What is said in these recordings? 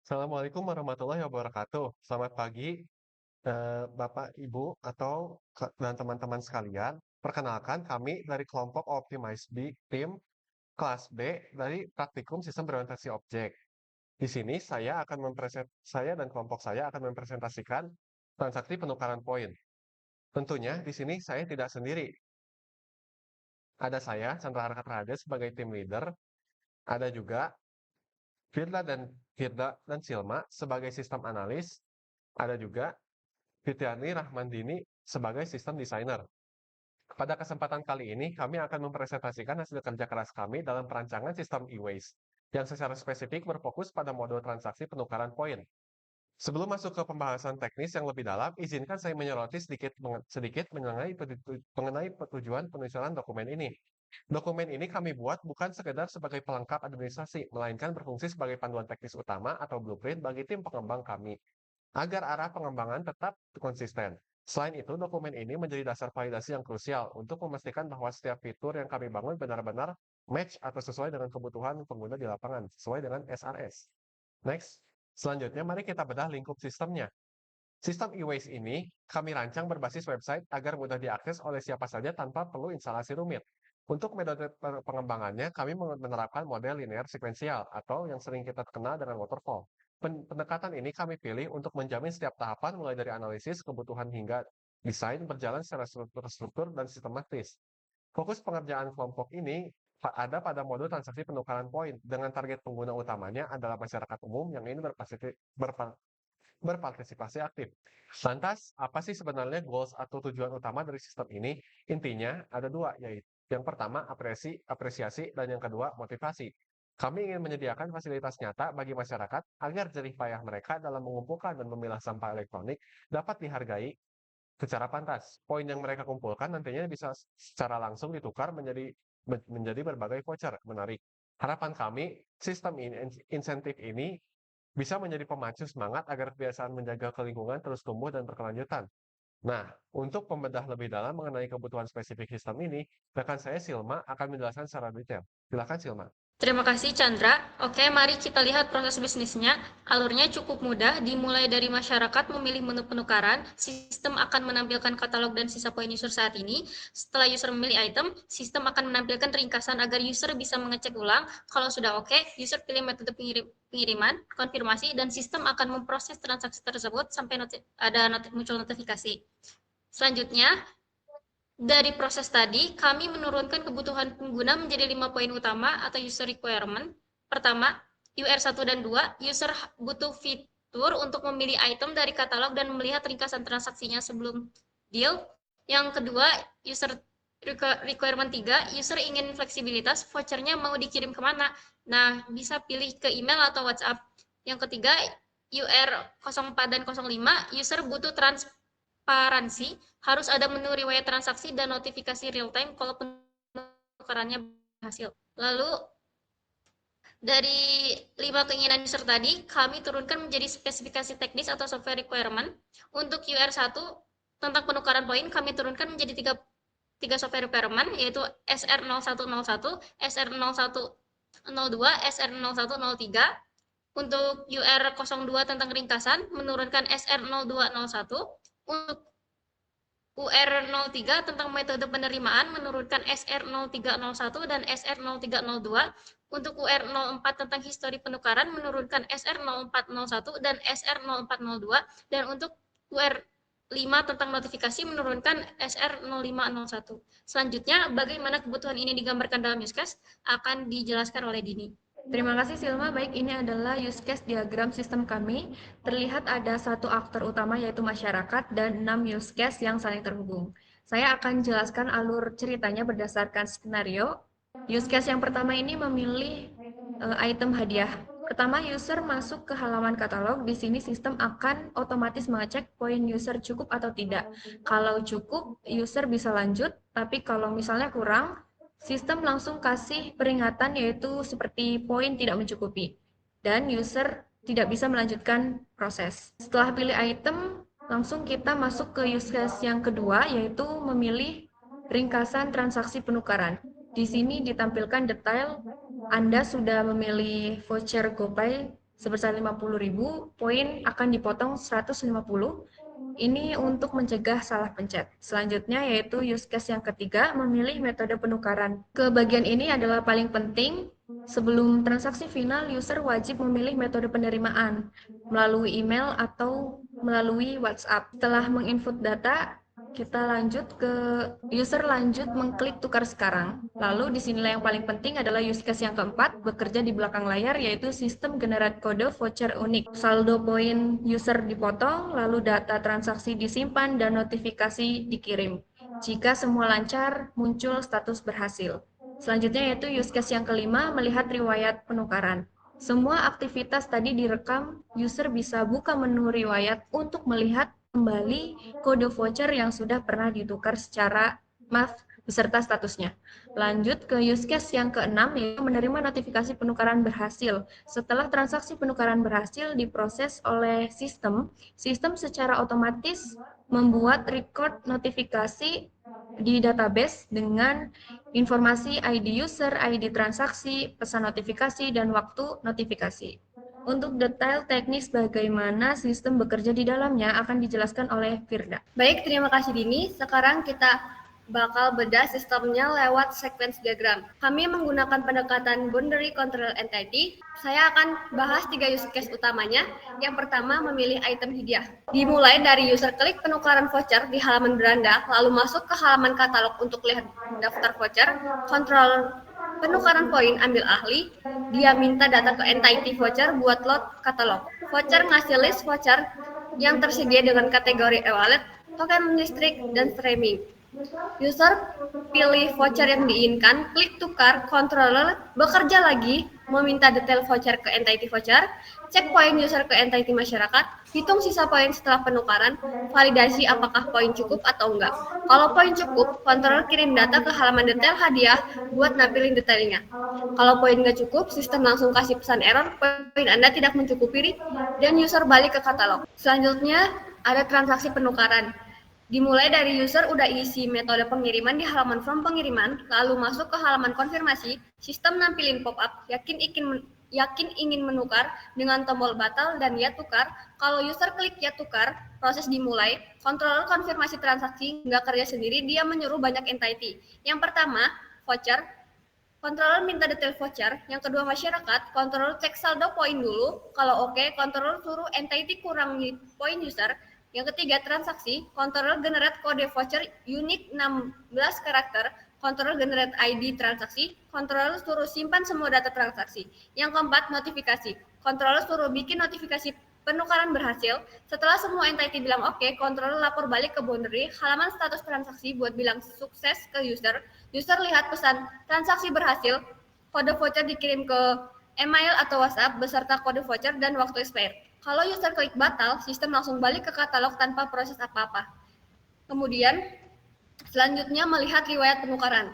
Assalamualaikum warahmatullahi wabarakatuh. Selamat pagi, Bapak, Ibu, atau dan teman-teman sekalian. Perkenalkan, kami dari kelompok Optimize B, tim kelas B dari Praktikum Sistem Berorientasi Objek. Di sini saya dan kelompok saya akan mempresentasikan transaksi penukaran poin. Tentunya di sini saya tidak sendiri. Ada saya, Chandra Harkat Raja sebagai tim leader. Ada juga Firda dan Silma sebagai sistem analis. Ada juga Fitriani Rahmandini sebagai sistem desainer. Pada kesempatan kali ini, kami akan mempresentasikan hasil kerja keras kami dalam perancangan sistem e-waste, yang secara spesifik berfokus pada modul transaksi penukaran poin. Sebelum masuk ke pembahasan teknis yang lebih dalam, izinkan saya menyoroti sedikit mengenai tujuan penyusunan dokumen ini. Dokumen ini kami buat bukan sekedar sebagai pelengkap administrasi, melainkan berfungsi sebagai panduan teknis utama atau blueprint bagi tim pengembang kami agar arah pengembangan tetap konsisten. Selain itu, dokumen ini menjadi dasar validasi yang krusial untuk memastikan bahwa setiap fitur yang kami bangun benar-benar match atau sesuai dengan kebutuhan pengguna di lapangan, sesuai dengan SRS. Next, selanjutnya mari kita bedah lingkup sistemnya. Sistem e-waste ini kami rancang berbasis website agar mudah diakses oleh siapa saja tanpa perlu instalasi rumit. Untuk metode pengembangannya, kami menerapkan model linear sekuensial atau yang sering kita kenal dengan waterfall. Pendekatan ini kami pilih untuk menjamin setiap tahapan mulai dari analisis kebutuhan hingga desain berjalan secara struktur dan sistematis. Fokus pengerjaan kelompok ini ada pada modul transaksi penukaran poin dengan target pengguna utamanya adalah masyarakat umum yang ingin berpartisipasi aktif. Lantas, apa sih sebenarnya goals atau tujuan utama dari sistem ini? Intinya ada dua, yaitu yang pertama apresiasi dan yang kedua motivasi. Kami ingin menyediakan fasilitas nyata bagi masyarakat agar jerih payah mereka dalam mengumpulkan dan memilah sampah elektronik dapat dihargai secara pantas. Poin yang mereka kumpulkan nantinya bisa secara langsung ditukar menjadi berbagai voucher menarik. Harapan kami, sistem insentif ini bisa menjadi pemacu semangat agar kebiasaan menjaga lingkungan terus tumbuh dan berkelanjutan. Nah, untuk pembedah lebih dalam mengenai kebutuhan spesifik sistem ini, rekan saya Silma akan menjelaskan secara detail. Silakan Silma. Terima kasih Chandra. Oke, mari kita lihat proses bisnisnya. Alurnya cukup mudah, dimulai dari masyarakat memilih menu penukaran, sistem akan menampilkan katalog dan sisa poin user saat ini. Setelah user memilih item, sistem akan menampilkan ringkasan agar user bisa mengecek ulang. Kalau sudah oke, user pilih metode pengiriman, konfirmasi, dan sistem akan memproses transaksi tersebut sampai muncul notifikasi. Selanjutnya, dari proses tadi, kami menurunkan kebutuhan pengguna menjadi 5 poin utama atau user requirement. Pertama, UR1 dan 2, user butuh fitur untuk memilih item dari katalog dan melihat ringkasan transaksinya sebelum deal. Yang kedua, user requirement 3, user ingin fleksibilitas, vouchernya mau dikirim kemana. Nah, bisa pilih ke email atau WhatsApp. Yang ketiga, UR04 dan 05, user butuh transparansi, harus ada menu riwayat transaksi dan notifikasi real time kalau penukarannya berhasil. Lalu dari 5 keinginan user tadi, kami turunkan menjadi spesifikasi teknis atau software requirement. Untuk UR1 tentang penukaran poin, kami turunkan menjadi tiga software requirement, yaitu SR0101, SR0102, SR0103. Untuk UR02 tentang ringkasan, menurunkan SR0201. Untuk UR03 tentang metode penerimaan menurunkan SR0301 dan SR0302. Untuk UR04 tentang histori penukaran menurunkan SR0401 dan SR0402. Dan untuk UR5 tentang notifikasi menurunkan SR0501. Selanjutnya, bagaimana kebutuhan ini digambarkan dalam use case akan dijelaskan oleh Dini. Terima kasih Silma. Baik, ini adalah use case diagram sistem kami. Terlihat ada satu aktor utama yaitu masyarakat dan 6 use case yang saling terhubung. Saya akan jelaskan alur ceritanya berdasarkan skenario. Use case yang pertama ini memilih item hadiah. Pertama, user masuk ke halaman katalog. Di sini sistem akan otomatis mengecek poin user cukup atau tidak. Kalau cukup, user bisa lanjut, tapi kalau misalnya kurang, sistem langsung kasih peringatan yaitu seperti poin tidak mencukupi dan user tidak bisa melanjutkan proses. Setelah pilih item, langsung kita masuk ke use case yang kedua yaitu memilih ringkasan transaksi penukaran. Di sini ditampilkan detail Anda sudah memilih voucher GoPay sebesar 50.000, poin akan dipotong 150. Ini untuk mencegah salah pencet. Selanjutnya yaitu use case yang ketiga, memilih metode penukaran. Ke bagian ini adalah paling penting. Sebelum transaksi final, user wajib memilih metode penerimaan melalui email atau melalui WhatsApp. Setelah menginput data, kita lanjut ke user lanjut mengklik tukar sekarang. Lalu disinilah yang paling penting adalah use case yang keempat, bekerja di belakang layar, yaitu sistem generate kode voucher unik. Saldo poin user dipotong, lalu data transaksi disimpan dan notifikasi dikirim. Jika semua lancar, muncul status berhasil. Selanjutnya yaitu use case yang kelima, melihat riwayat penukaran. Semua aktivitas tadi direkam, user bisa buka menu riwayat untuk melihat kembali kode voucher yang sudah pernah ditukar beserta statusnya. Lanjut ke use case yang keenam, yaitu menerima notifikasi penukaran berhasil. Setelah transaksi penukaran berhasil diproses oleh sistem secara otomatis membuat record notifikasi di database dengan informasi ID user, ID transaksi, pesan notifikasi, dan waktu notifikasi. Untuk detail teknis bagaimana sistem bekerja di dalamnya akan dijelaskan oleh Firda. Baik, terima kasih Dini. Sekarang kita bakal bedah sistemnya lewat sequence diagram. Kami menggunakan pendekatan boundary control entity. Saya akan bahas 3 use case utamanya. Yang pertama, memilih item hadiah. Dimulai dari user klik penukaran voucher di halaman beranda, lalu masuk ke halaman katalog untuk lihat daftar voucher, kontrol penukaran poin ambil ahli, dia minta data ke entity voucher buat load katalog. Voucher ngasih list voucher yang tersedia dengan kategori e-wallet, token listrik, dan streaming. User pilih voucher yang diinginkan, klik tukar, controller bekerja lagi, meminta detail voucher ke entity voucher, cek poin user ke entity masyarakat, hitung sisa poin setelah penukaran, validasi apakah poin cukup atau enggak. Kalau poin cukup, controller kirim data ke halaman detail hadiah buat nampilin detailnya. Kalau poin nggak cukup, sistem langsung kasih pesan error, poin Anda tidak mencukupi, dan user balik ke katalog. Selanjutnya, ada transaksi penukaran. Dimulai dari user udah isi metode pengiriman di halaman form pengiriman, lalu masuk ke halaman konfirmasi, sistem nampilin pop-up, yakin ingin menukar dengan tombol batal dan ya tukar. Kalau user klik ya tukar, proses dimulai. Controller konfirmasi transaksi nggak kerja sendiri, dia menyuruh banyak entity. Yang pertama, voucher. Controller minta detail voucher. Yang kedua, masyarakat. Controller cek saldo poin dulu. Kalau oke, controller suruh entity kurangi poin user. Yang ketiga, transaksi. Controller generate kode voucher unik 16 karakter. Controller generate ID transaksi. Controller suruh simpan semua data transaksi. Yang keempat, notifikasi. Controller suruh bikin notifikasi penukaran berhasil. Setelah semua entity bilang oke, controller lapor balik ke boundary, halaman status transaksi buat bilang sukses ke user. User lihat pesan transaksi berhasil, kode voucher dikirim ke email atau WhatsApp beserta kode voucher dan waktu expire. Kalau user klik batal, sistem langsung balik ke katalog tanpa proses apa-apa. Kemudian, selanjutnya melihat riwayat penukaran.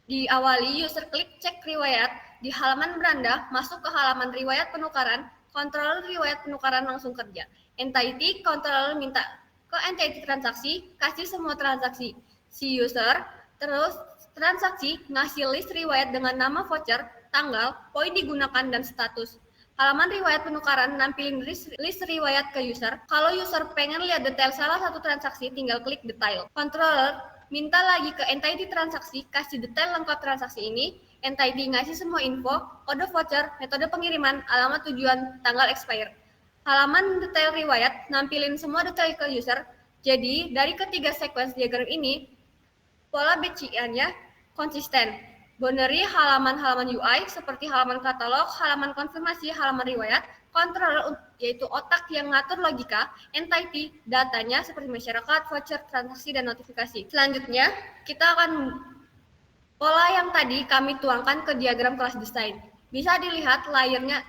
Diawali user klik cek riwayat di halaman beranda, masuk ke halaman riwayat penukaran, kontrol riwayat penukaran langsung kerja. Entity controller minta ke entity transaksi, kasih semua transaksi si user, terus transaksi ngasih list riwayat dengan nama voucher, tanggal, poin digunakan, dan status. Halaman riwayat penukaran nampilin list riwayat ke user. Kalau user pengen lihat detail salah satu transaksi, tinggal klik detail. Controller minta lagi ke entity transaksi, kasih detail lengkap transaksi ini. Entity ngasih semua info, kode voucher, metode pengiriman, alamat tujuan, tanggal expire. Halaman detail riwayat nampilin semua detail ke user. Jadi, dari ketiga sequence diagram ini, pola BCA-nya konsisten. Boundary halaman-halaman UI seperti halaman katalog, halaman konfirmasi, halaman riwayat, controller yaitu otak yang ngatur logika, entity datanya seperti masyarakat, voucher, transaksi, dan notifikasi. Selanjutnya, kita akan pola yang tadi kami tuangkan ke diagram kelas desain. Bisa dilihat layarnya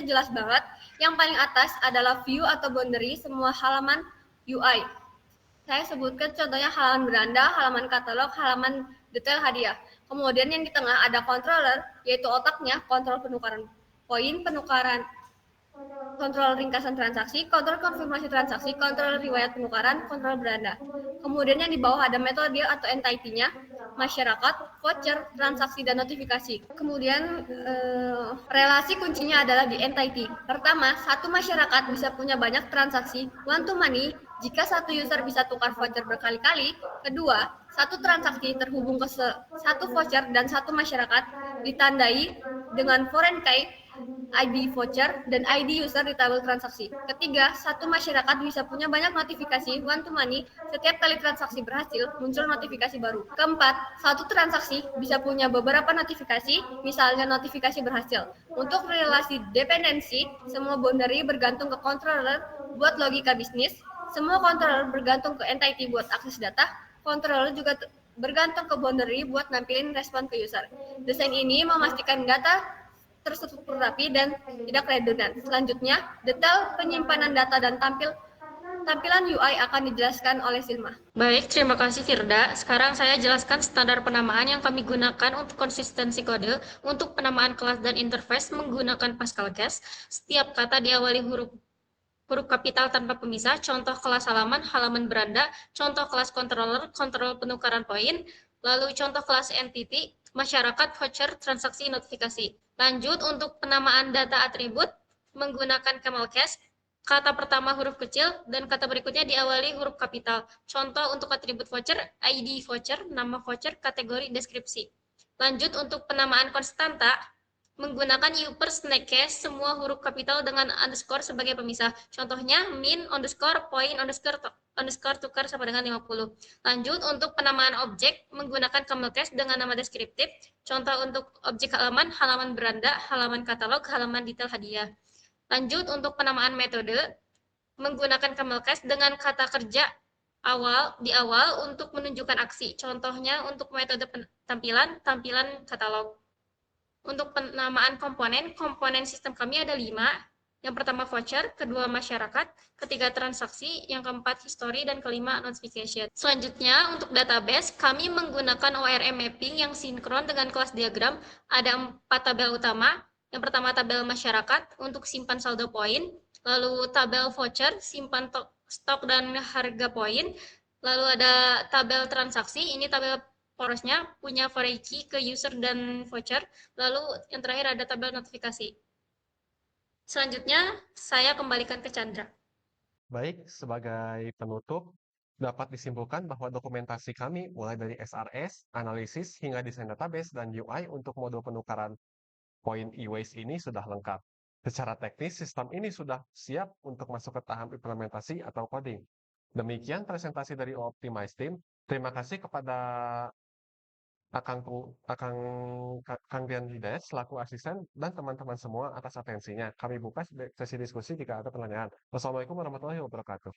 jelas banget. Yang paling atas adalah view atau boundary semua halaman UI. Saya sebutkan contohnya halaman beranda, halaman katalog, halaman detail hadiah. Kemudian yang di tengah ada controller, yaitu otaknya, kontrol penukaran poin, penukaran kontrol ringkasan transaksi, kontrol konfirmasi transaksi, kontrol riwayat penukaran, kontrol beranda. Kemudian yang di bawah ada metode atau entity-nya, masyarakat, voucher, transaksi, dan notifikasi. Kemudian relasi kuncinya adalah di entity. Pertama, satu masyarakat bisa punya banyak transaksi one to money jika satu user bisa tukar voucher berkali-kali. Kedua, satu transaksi terhubung ke satu voucher dan satu masyarakat ditandai dengan foreign key, ID voucher, dan ID user di tabel transaksi. Ketiga, satu masyarakat bisa punya banyak notifikasi one to many. Setiap kali transaksi berhasil, muncul notifikasi baru. Keempat, satu transaksi bisa punya beberapa notifikasi, misalnya notifikasi berhasil. Untuk relasi dependensi, semua boundary bergantung ke controller buat logika bisnis, semua controller bergantung ke entity buat akses data, controller juga bergantung ke boundary buat nampilin respon ke user. Desain ini memastikan data terstruktur rapi dan tidak redundan. Selanjutnya, detail penyimpanan data dan tampilan UI akan dijelaskan oleh Silma. Baik, terima kasih Firda. Sekarang saya jelaskan standar penamaan yang kami gunakan untuk konsistensi kode. Untuk penamaan kelas dan interface menggunakan Pascal Case. Setiap kata diawali huruf kapital tanpa pemisah, contoh kelas halaman, halaman beranda, contoh kelas controller, kontrol penukaran poin, lalu contoh kelas entity, masyarakat, voucher, transaksi, notifikasi. Lanjut, untuk penamaan data atribut, menggunakan camel case, kata pertama huruf kecil, dan kata berikutnya diawali huruf kapital. Contoh untuk atribut voucher, ID voucher, nama voucher, kategori, deskripsi. Lanjut, untuk penamaan konstanta, menggunakan upper snack case semua huruf kapital dengan underscore sebagai pemisah. Contohnya min underscore point underscore tukar sama dengan 50. Lanjut, untuk penamaan objek menggunakan camel case dengan nama deskriptif. Contoh untuk objek halaman, halaman beranda, halaman katalog, halaman detail hadiah. Lanjut, untuk penamaan metode menggunakan camel case dengan kata kerja di awal untuk menunjukkan aksi. Contohnya untuk metode tampilan katalog. Untuk penamaan komponen sistem kami ada 5. Yang pertama voucher, kedua masyarakat, ketiga transaksi, yang keempat history, dan kelima notification. Selanjutnya, untuk database, kami menggunakan ORM mapping yang sinkron dengan kelas diagram. Ada 4 tabel utama. Yang pertama tabel masyarakat untuk simpan saldo poin, lalu tabel voucher, simpan stok dan harga poin, lalu ada tabel transaksi, ini tabel porosnya punya foreign key ke user dan voucher. Lalu yang terakhir ada tabel notifikasi. Selanjutnya, saya kembalikan ke Chandra. Baik, sebagai penutup, dapat disimpulkan bahwa dokumentasi kami mulai dari SRS, analisis, hingga desain database dan UI untuk modul penukaran poin e-waste ini sudah lengkap. Secara teknis, sistem ini sudah siap untuk masuk ke tahap implementasi atau coding. Demikian presentasi dari Optimize Team. Terima kasih kepada Kang Dian Hidayat selaku asisten dan teman-teman semua atas atensinya. Kami buka sesi diskusi jika ada pertanyaan. Wassalamualaikum warahmatullahi wabarakatuh.